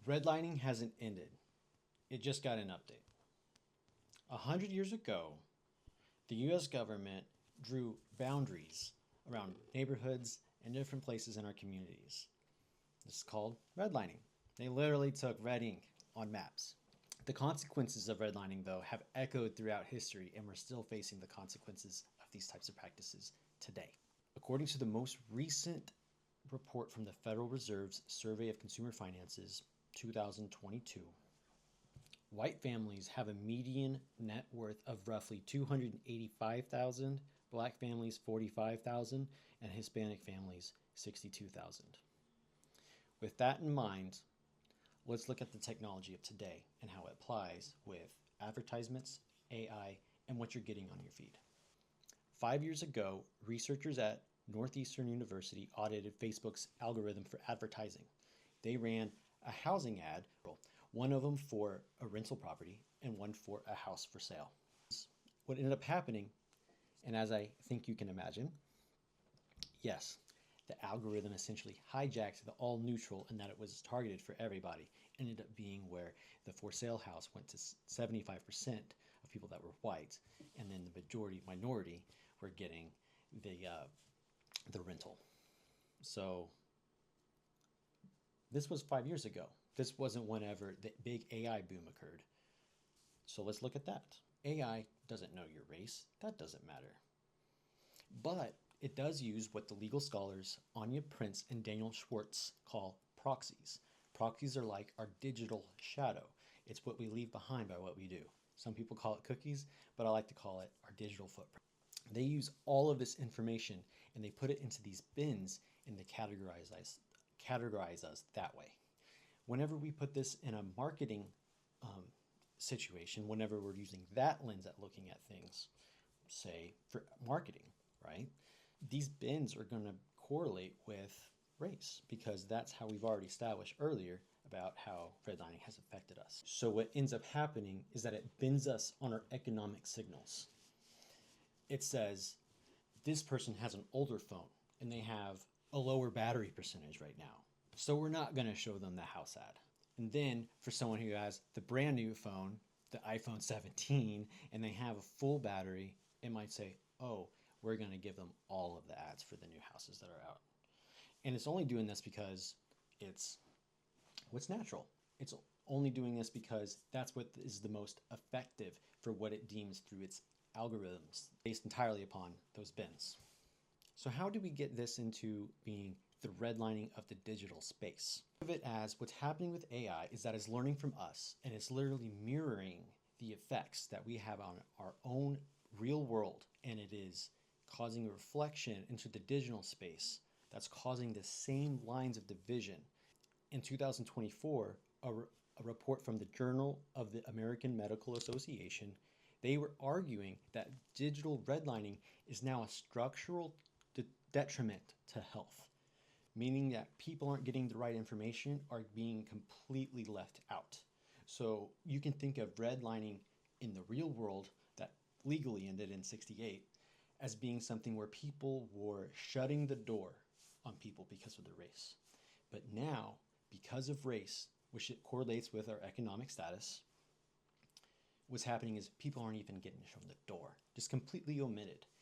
Redlining hasn't ended. It just got an update. 100 years ago, the US government drew boundaries around neighborhoods and different places in our communities. This is called redlining. They literally took red ink on maps. The consequences of redlining, though, have echoed throughout history, and we're still facing the consequences of these types of practices today. According to the most recent report from the Federal Reserve's Survey of Consumer Finances 2022, white families have a median net worth of roughly $285,000, black families $45,000, and Hispanic families $62,000. With that in mind, let's look at the technology of today and how it applies with advertisements, AI, and what you're getting on your feed. 5 years ago, researchers at Northeastern University audited Facebook's algorithm for advertising. They ran a housing ad, one of them for a rental property and one for a house for sale. What ended up happening, and as I think you can imagine, yes, the algorithm essentially hijacked the all neutral and that it was targeted for everybody. Ended up being where the for sale house went to 75% of people that were white, and then the minority were getting the rental. So this was 5 years ago. This wasn't whenever the big AI boom occurred. So let's look at that. AI doesn't know your race. That doesn't matter. But it does use what the legal scholars Anya Prince and Daniel Schwartz call proxies. Proxies are like our digital shadow. It's what we leave behind by what we do. Some people call it cookies, but I like to call it our digital footprint. They use all of this information and they put it into these bins and they categorize us that way. Whenever we put this in a marketing situation, whenever we're using that lens at looking at things, say for marketing, right? These bins are going to correlate with race because that's how we've already established earlier about how redlining has affected us. So what ends up happening is that it bins us on our economic signals. It says this person has an older phone and they have a lower battery percentage right now. So we're not going to show them the house ad. And then for someone who has the brand new phone, the iPhone 17, and they have a full battery, it might say, oh, we're going to give them all of the ads for the new houses that are out. And it's only doing this because it's what's natural. It's only doing this because that's what is the most effective for what it deems through its algorithms based entirely upon those bins. So how do we get this into being the redlining of the digital space? Think of it as what's happening with AI is that it's learning from us and it's literally mirroring the effects that we have on our own real world, and it is causing a reflection into the digital space that's causing the same lines of division. In 2024, a report from the Journal of the American Medical Association, they were arguing that digital redlining is now a structural detriment to health, meaning that people aren't getting the right information or being completely left out. So you can think of redlining in the real world that legally ended in '68 as being something where people were shutting the door on people because of their race. But now, because of race, which it correlates with our economic status, what's happening is people aren't even getting shown the door, just completely omitted.